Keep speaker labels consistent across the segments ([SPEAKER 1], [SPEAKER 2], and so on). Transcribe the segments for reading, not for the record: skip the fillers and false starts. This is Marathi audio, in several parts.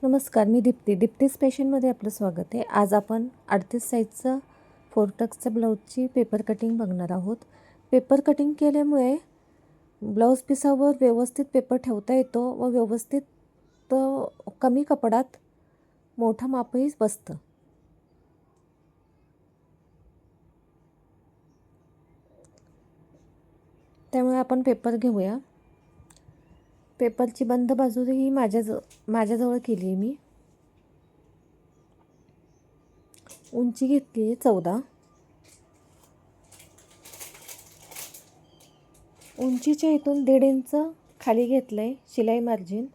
[SPEAKER 1] नमस्कार, मी दीप्तीज फॅशनमध्ये आपलं स्वागत आहे. आज आपण 38 साईजचं 4 टक्सच्या ब्लाऊजची पेपर कटिंग बघणार आहोत. पेपर कटिंग केल्यामुळे ब्लाऊज पिसावर व्यवस्थित पेपर ठेवता येतो व व्यवस्थित कमी कपडात मोठं मापही बसतं. त्यामुळे आपण पेपर घेऊया. पेपरची बंद बाजू ही माझ्याजवळ केली आहे. मी उंची घेतली आहे 14. उंचीच्या इथून 1.5 इंच खाली घेतलं आहे शिलाई मार्जिन.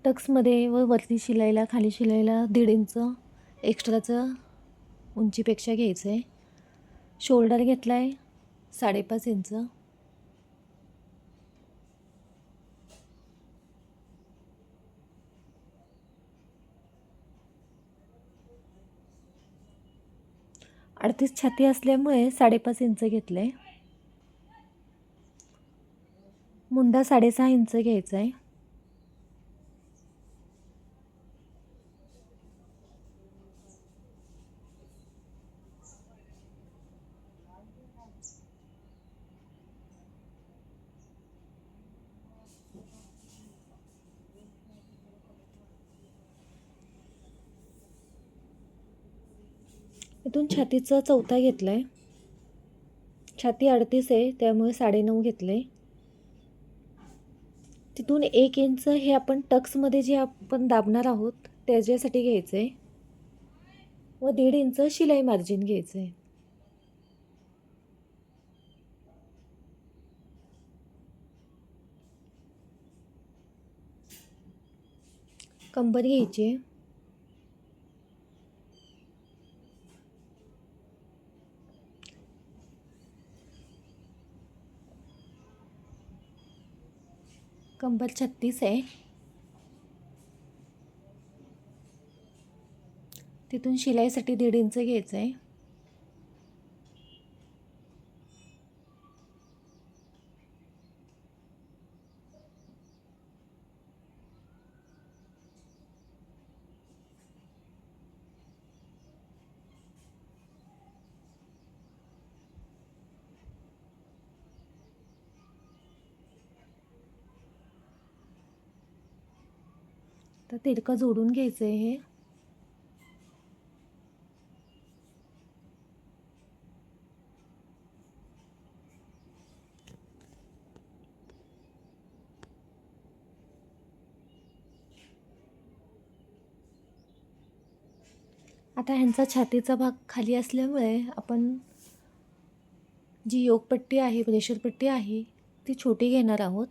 [SPEAKER 1] टक्समध्ये व वरती शिलाईला खाली शिलाईला 1.5 इंच एक्स्ट्राचं उंचीपेक्षा घ्यायचं आहे. शोल्डर घेतला आहे 5.5 इंच. अडतीस छाती असल्यामुळे 5.5 इंच घेतलं आहे. मुंडा 6.5 इंच घ्यायचा आहे. इथून छातीचा चौथा घेतला आहे. छाती 38 आहे त्यामुळे 9.5 घेतलं आहे. तिथून 1 इंच हे आपण टक्समध्ये जे आपण दाबणार आहोत त्याच्यासाठी घ्यायचं आहे व 1.5 इंच शिलाई मार्जिन घ्यायचं आहे. कंबर घ्यायची आहे. कंबर 36 आहे. तिथून शिलाईसाठी 1.5 इंच घ्यायचं आहे. तर तिरकं जोडून घ्यायचं आहे हे. आता ह्यांचा छातीचा भाग खाली असल्यामुळे आपण जी योगपट्टी आहे, प्रेशरपट्टी आहे ती छोटी घेणार आहोत.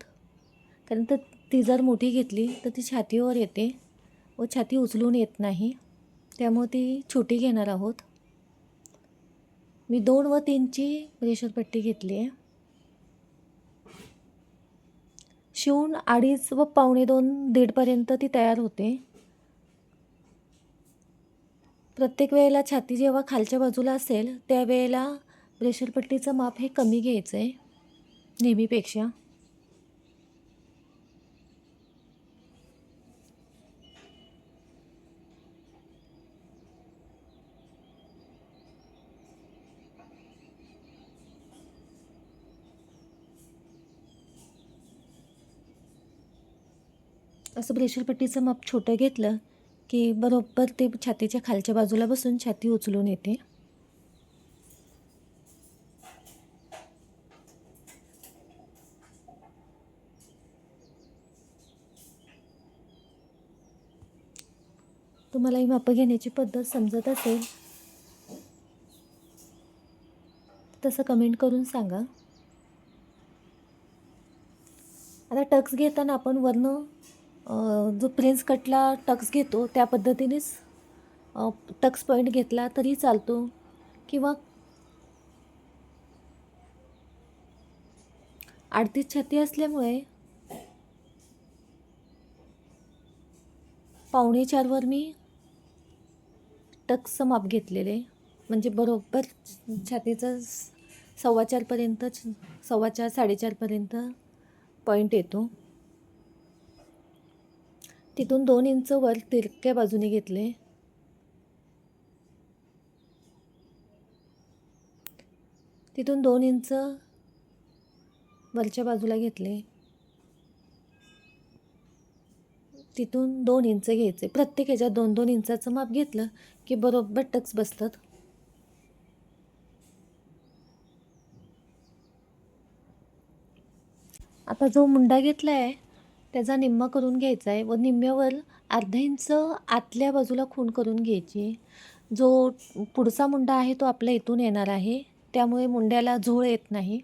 [SPEAKER 1] कारण तर ती जर मोठी घेतली तर ती छातीवर येते व छाती उचलून येत नाही. त्यामुळे ती छोटी घेणार आहोत. मी 2 व 3ची प्रेशरपट्टी घेतली आहे. शिवून 2.5 व 2.25 1.5पर्यंत ती तयार होते. प्रत्येक वेळेला छाती जेव्हा खालच्या बाजूला असेल त्यावेळेला प्रेशरपट्टीचं माप हे कमी घ्यायचं आहे नेहमीपेक्षा. असं प्रेशरपट्टीचं माप छोटं घेतलं की बरोबर ते छातीच्या खालच्या बाजूला बसून छाती उचलून येते. तुम्हाला ही मापं घेण्याची पद्धत समजत असेल तसं कमेंट करून सांगा. आता टक्स घेताना आपण वरनं जो प्रिन्स कटला टक्स घेतो त्या पद्धतीनेच टक्स पॉईंट घेतला तरी चालतो किंवा 38 छाती असल्यामुळे 3.25 वर मी टक्सचं माप घेतलेलं आहे, म्हणजे बरोबर छातीचं 4.25पर्यंत 4.25 4.5पर्यंत पॉईंट येतो. तिथून 2 इंच वर तिरक्या बाजूने घेतले. तिथून 2 इंच वरच्या बाजूला घेतले. तिथून 2 इंच घ्यायचे. प्रत्येक ह्याच्यात 2-2 इंचाचं माप घेतलं की बरोबर टक्स बसतात. आता जो मुंडा घेतला आहे त्याचा निम्मा करून घ्यायचा आहे व निम्म्यावर अर्धा इंच आतल्या बाजूला खूण करून घ्यायची. जो पुढचा मुंडा आहे तो आपल्या इथून येणार आहे, त्यामुळे मुंड्याला झूळ येत नाही.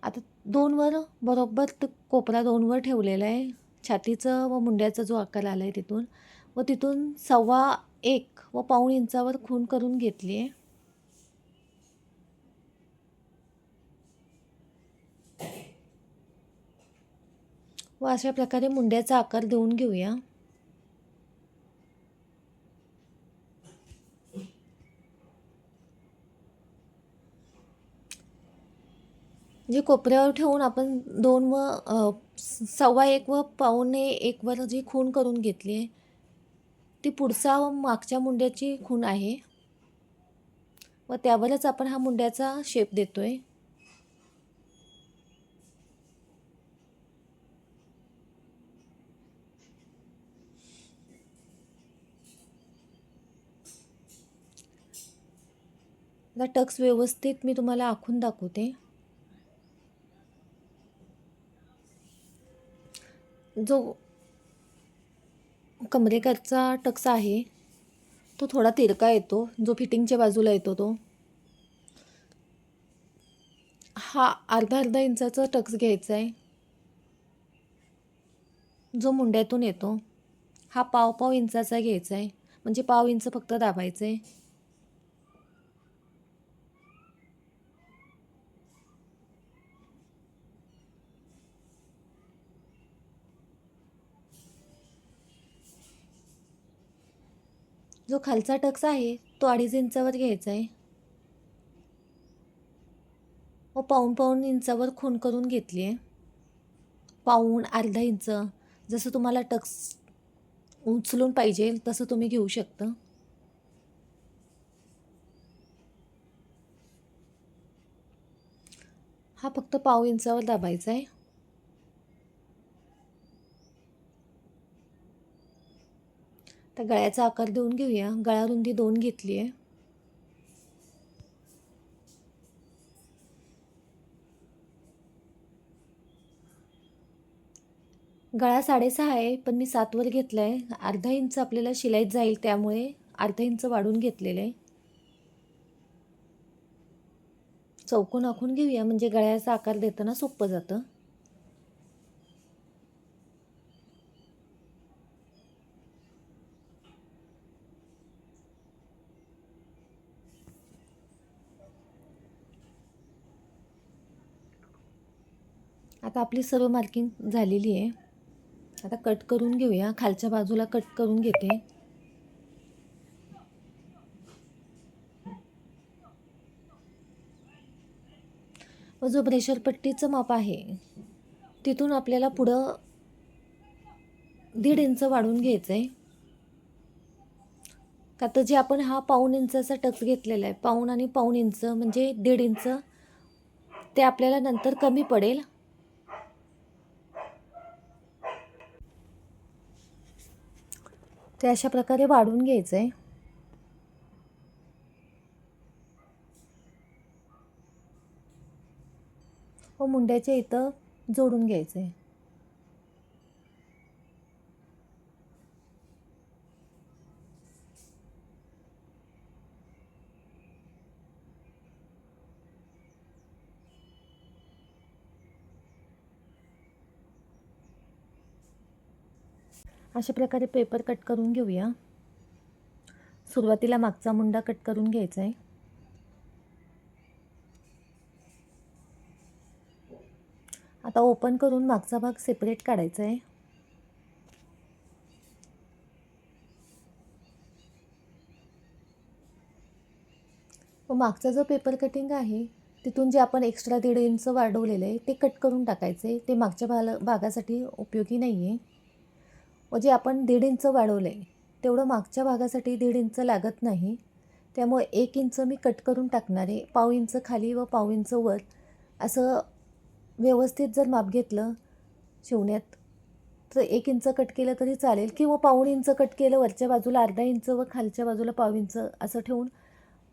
[SPEAKER 1] आता 2 वर बरोबर कोपरा 2 वर ठेवलेला आहे. छातीचं व मुंड्याचा जो आकार आला आहे तिथून, व तिथून 1.25 व पाऊण इंचावर खूण करून घेतली आहे. व अशा प्रकारे मुंड्याचा आकार देऊन घेऊया. जे कोपऱ्यावर ठेवून आपण 2 व 1.25 व पाऊणे 1 वर जी खूण करून घेतली आहे ती पुढचा व मागच्या मुंड्याची खूण आहे व त्यावरच आपण हा मुंड्याचा शेप देतोय. आता टक्स व्यवस्थित मी तुम्हाला आखून दाखवते. जो कमरेकडचा टक्स आहे तो थोडा तिरका येतो, जो फिटिंगच्या बाजूला येतो तो. हा अर्धा इंचाचा टक्स घ्यायचा आहे जो मुंड्यातून येतो. हा 1.5 इंचाचा घ्यायचा आहे, म्हणजे 1.5 इंच फक्त दाबायचं आहे. जो खालचा टक्स आहे तो 2.5 इंचावर घ्यायचा आहे व पाऊण इंचावर खूण करून घेतली आहे. पाऊण अर्धा इंच जसं तुम्हाला टक्स उचलून पाहिजे तसं तुम्ही घेऊ शकता. हा फक्त 1.5 इंचावर दाबायचा आहे. तर गळ्याचा आकार देऊन घेऊया. गळा रुंदी 2 घेतली आहे. गळा 6.5 आहे, पण मी 7 वर घेतला आहे. अर्धा इंच आपल्याला शिलाईत जाईल, त्यामुळे अर्धा इंच वाढून घेतलेलं आहे. चौकोन आखून घेऊया, म्हणजे गळ्याचा आकार देताना सोपं जातं. आता आपली सर्व मार्किंग झालेली आहे. आता कट करून घेऊया. खालच्या बाजूला कट करून घेते. व जो ब्रेशर पट्टीचं माप आहे तिथून आपल्याला पुढं 1.5 इंच वाढून घ्यायचं आहे. का तर जे आपण हा 1.5 इंचाचा टक्स घेतलेला आहे, 1.5 आणि 1.5 इंच म्हणजे 1.5 इंच, ते आपल्याला नंतर कमी पडेल. ते अशा प्रकारे वाढून घ्यायचं आहे. व मुंड्याच्या इथं जोडून घ्यायचं आहे. अशा प्रकारे पेपर कट करून घेऊया. सुरुवातीला मागचा मुंडा कट करून घ्यायचा आहे. आता ओपन करून मागचा भाग सेपरेट काढायचा आहे. व मागचा जो पेपर कटिंग आहे तिथून जे आपण एक्स्ट्रा 1.5 इंच वाढवलेलं आहे ते कट करून टाकायचे. ते मागच्या भागासाठी उपयोगी नाही आहे. व जे आपण 1.5 इंच वाढवलं आहे तेवढं मागच्या भागासाठी 1.5 इंच लागत नाही. त्यामुळे 1 इंच मी कट करून टाकणार आहे. 1/2 इंच खाली व 1/2 इंच वर असं व्यवस्थित जर माप घेतलं शिवण्यात तर 1 इंच कट केलं तरी चालेल किंवा 1/2 इंच कट केलं वरच्या बाजूला, अर्धा इंच व खालच्या बाजूला 1/2 इंच असं ठेवून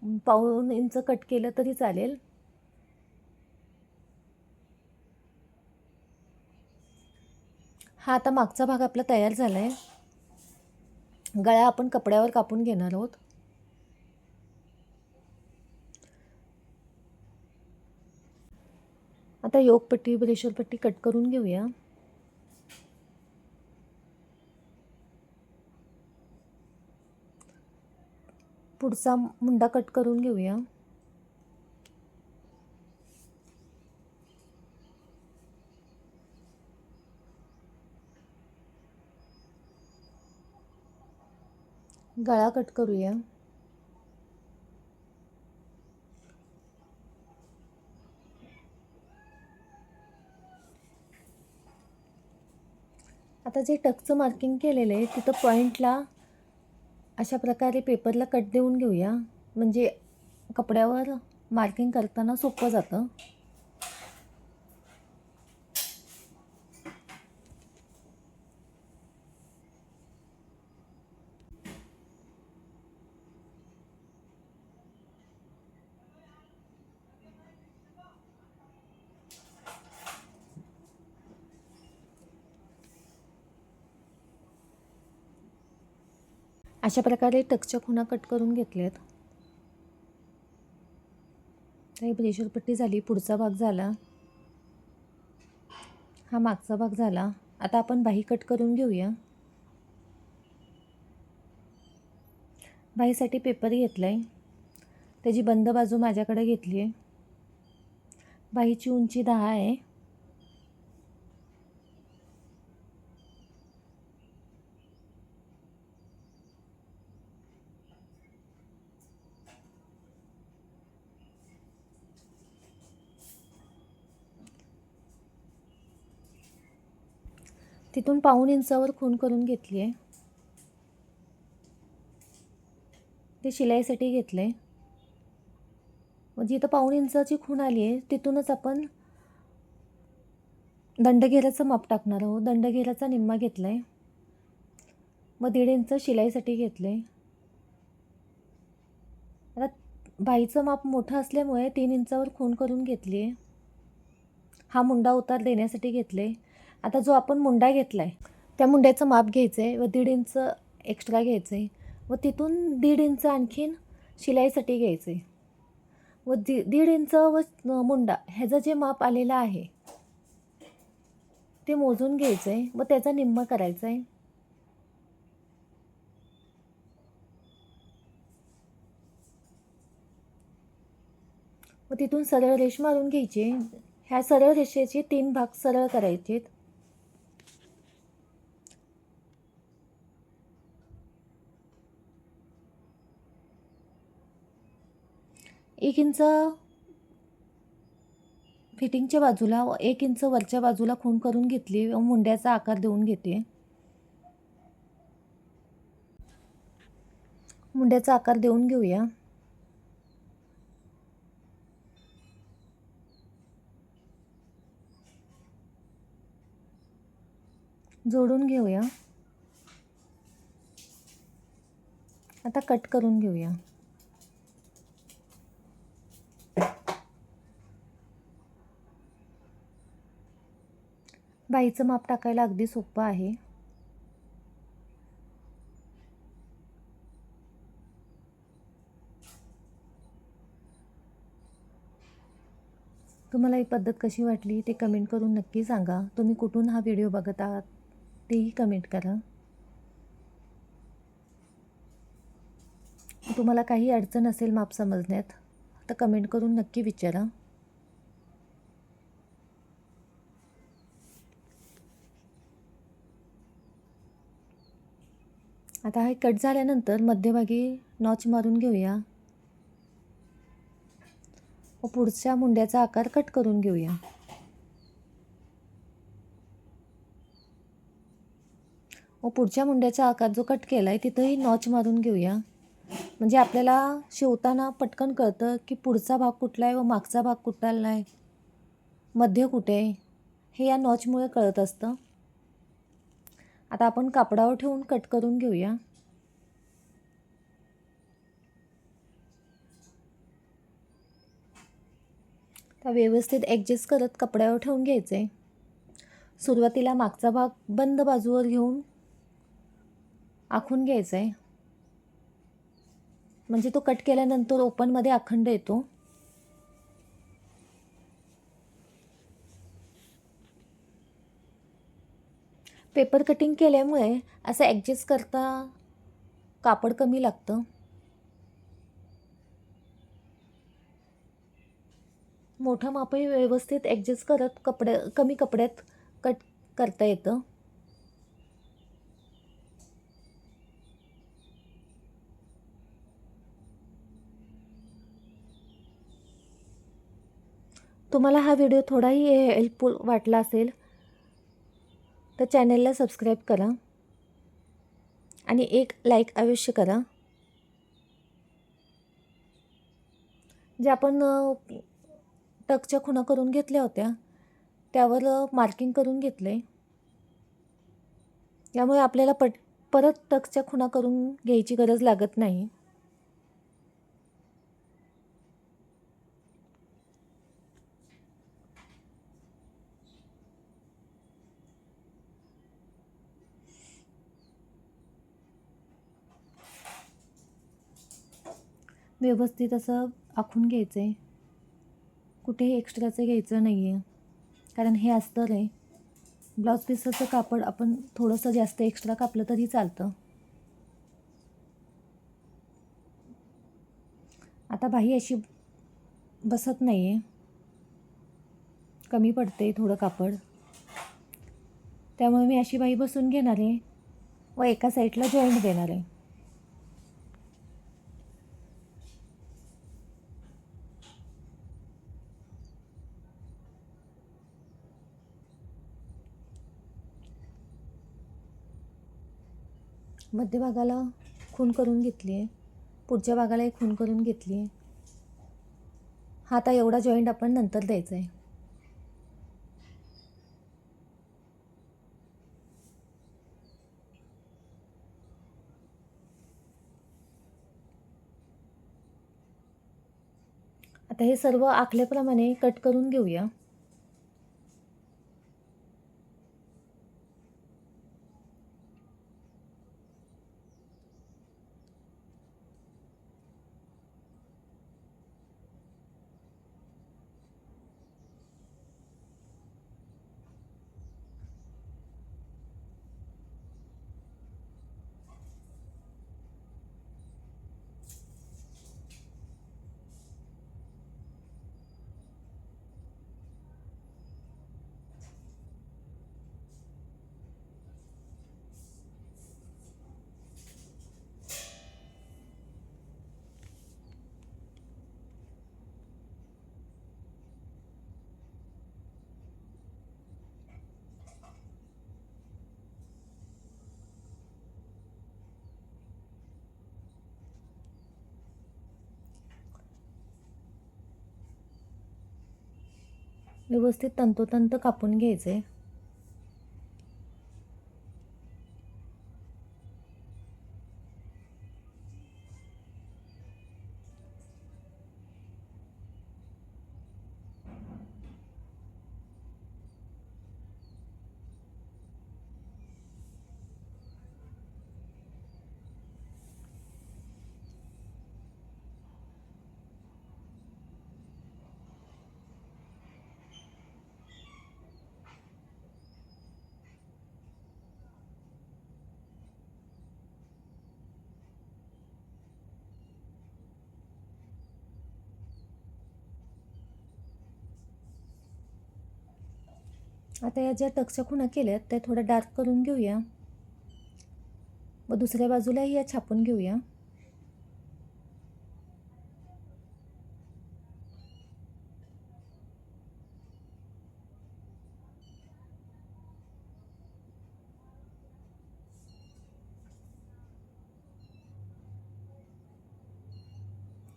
[SPEAKER 1] 1/2 इंच कट केलं तरी चालेल. हा आता मागचा भाग आपला तयार झाला आहे. गळा आपण कपड्यावर कापून घेणार आहोत. आता योकपट्टी, ब्रेशरपट्टी कट करून घेऊया. पुढचा मुंडा कट करून घेऊया. गळा कट करूया. आता जे टक्सचं मार्किंग केलेलं आहे तिथं पॉईंटला अशा प्रकारे पेपरला कट देऊन घेऊया. म्हणजे कपड्यावर मार्किंग करताना सोपं जातं. अशा प्रकारे टक्सच्या खुणा कट करून घेतल्यात. ही ब्रेशरपट्टी झाली. पुढचा भाग झाला. हा मागचा भाग झाला. आता आपण बाही कट करून घेऊया. बाहीसाठी पेपर घेतला आहे. त्याची बंद बाजू माझ्याकडे घेतली आहे. बाहीची उंची 10 आहे. तिथून 1/2 इंचावर खूण करून घेतली आहे. ते शिलाईसाठी घेतलं आहे. म्हणजे इथं 1/2 इंचाची खूण आली आहे तिथूनच आपण दंडघेराचं माप टाकणार आहोत. दंडघेराचा निम्मा घेतला आहे. मग 1.5 इंच शिलाईसाठी घेतलं आहे. आता बाहीचं माप मोठं असल्यामुळे 3 इंचावर खूण करून घेतली आहे. हा मुंडा उतार देण्यासाठी घेतले. आता जो आपण मुंडा घेतला आहे त्या मुंड्याचं माप घ्यायचं आहे व 1.5 इंच एक्स्ट्रा घ्यायचं आहे व तिथून 1.5 इंच आणखीन शिलाईसाठी घ्यायचं आहे व 1.5 इंच व मुंडा ह्याचं जे माप आलेलं आहे ते मोजून घ्यायचं आहे व त्याचा निम्मा करायचा आहे. व तिथून सरळ रेष मारून घ्यायची. ह्या सरळ रेषेचे 3 भाग सरळ करायचे. 1 इंच फिटिंगच्या बाजूला व 1 इंच वरच्या बाजूला खूण करून घेतली व मुंड्याचा आकार देऊन घेते. मुंड्याचा आकार देऊन घेऊया. जोडून घेऊया. आता कट करून घेऊया. बाहीचं माप टाकायला अगदी सोपं आहे. तुम्हाला ही पद्धत कशी वाटली ते कमेंट करून नक्की सांगा. तुम्ही कुठून हा व्हिडिओ बघत आहात तेही कमेंट करा. तुम्हाला काही अडचण असेल माप समजण्यात तर कमेंट करून नक्की विचारा. आता हे कट झाल्यानंतर मध्यभागी नॉच मारून घेऊया. व पुढच्या मुंड्याचा आकार कट करून घेऊया. व पुढच्या मुंड्याचा आकार जो कट केला आहे तिथंही नॉच मारून घेऊया. म्हणजे आपल्याला शिवताना पटकन कळतं की पुढचा भाग कुठला आहे व मागचा भाग कुठला आहे, मध्य कुठे आहे, हे या नॉचमुळे कळत असतं. आता आपण कापडावर ठेवून कट करून घेऊया. तर व्यवस्थित ॲडजस्ट करत कपड्यावर ठेवून घ्यायचे. सुरुवातीला मागचा भाग बंद बाजूवर घेऊन आखून घ्यायचा आहे. म्हणजे तो कट केल्यानंतर ओपनमध्ये अखंड येतो. पेपर कटिंग केल्यामुळे असं ॲडजस्ट करता कापड कमी लागतं. मोठं मापही व्यवस्थित ॲडजस्ट करत कमी कपड्यात कट करता येतं. तुम्हाला हा व्हिडिओ थोडाही हेल्पफुल वाटला असेल तर चॅनलला सबस्क्राईब करा आणि एक लाईक अवश्य करा. जे आपण टक्सच्या खुणा करून घेतल्या होत्या त्यावर मार्किंग करून घेतले. यामुळे आपल्याला परत टक्सच्या खुणा करून घ्यायची गरज लागत नाही. व्यवस्थित असं आखून घ्यायचं आहे. कुठेही एक्स्ट्राचं घ्यायचं नाही आहे, कारण हे अस्तर आहे. ब्लाऊज पीसचं कापड आपण थोडंसं जास्त एक्स्ट्रा कापलं तरी चालतं. आता बाही अशी बसत नाही आहे, कमी पडते थोडं कापड. त्यामुळे मी अशी बाही बसून घेणार आहे व एका साईडला जॉईंट देणार आहे. मध्यभागाला खून करून घेतली आहे, पुढच्या भागालाही खून करून घेतली आहे. हा आता एवढा जॉईंट आपण नंतर द्यायचा आहे. आता हे सर्व आखल्याप्रमाणे कट करून घेऊया. व्यवस्थित तंतोतंत कापून घ्यायचे. आता या ज्या टक्सच्या खुणा केल्यात त्या थोड्या डार्क करून घेऊया व दुसऱ्या बाजूलाही या छापून घेऊया.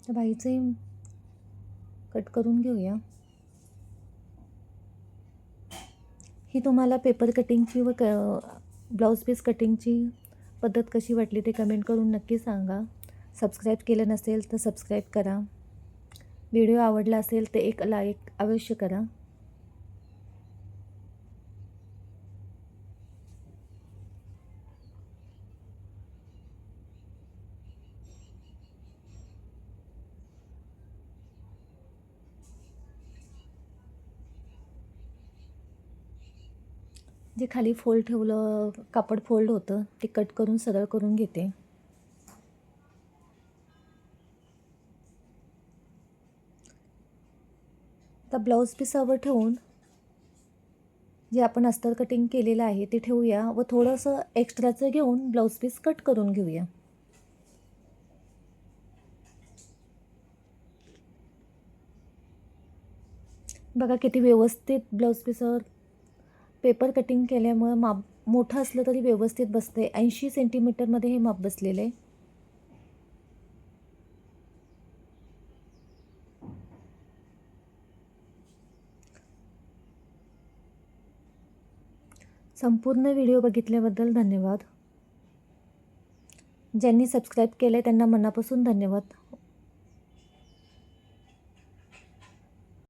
[SPEAKER 1] तर बाहीचंही कट करून घेऊया. ही तुम्हाला पेपर कटिंगची व ब्लाऊज पीस कटिंगची पद्धत कशी वाटली ते कमेंट करून नक्की सांगा. सबस्क्राईब केलं नसेल तर सबस्क्राईब करा. व्हिडिओ आवडला असेल तर एक लाईक अवश्य करा. जे खाली फोल्ड ठेवलं कापड फोल्ड होतं ते कट करून सरळ करून घेते. आता ब्लाऊज पिसावर ठेवून जे आपण अस्तर कटिंग केलेलं आहे ते ठेवूया व थोडंसं एक्स्ट्राचं घेऊन ब्लाऊज पीस कट करून घेऊया. बघा किती व्यवस्थित ब्लाऊज पीसवर पेपर कटिंग केल्यामुळे माप मोठं असलं तरी व्यवस्थित बसते. 80 सेंटीमीटरमध्ये हे माप बसलेलं आहे. संपूर्ण व्हिडिओ बघितल्याबद्दल धन्यवाद. ज्यांनी सबस्क्राईब केले त्यांना मनापासून धन्यवाद.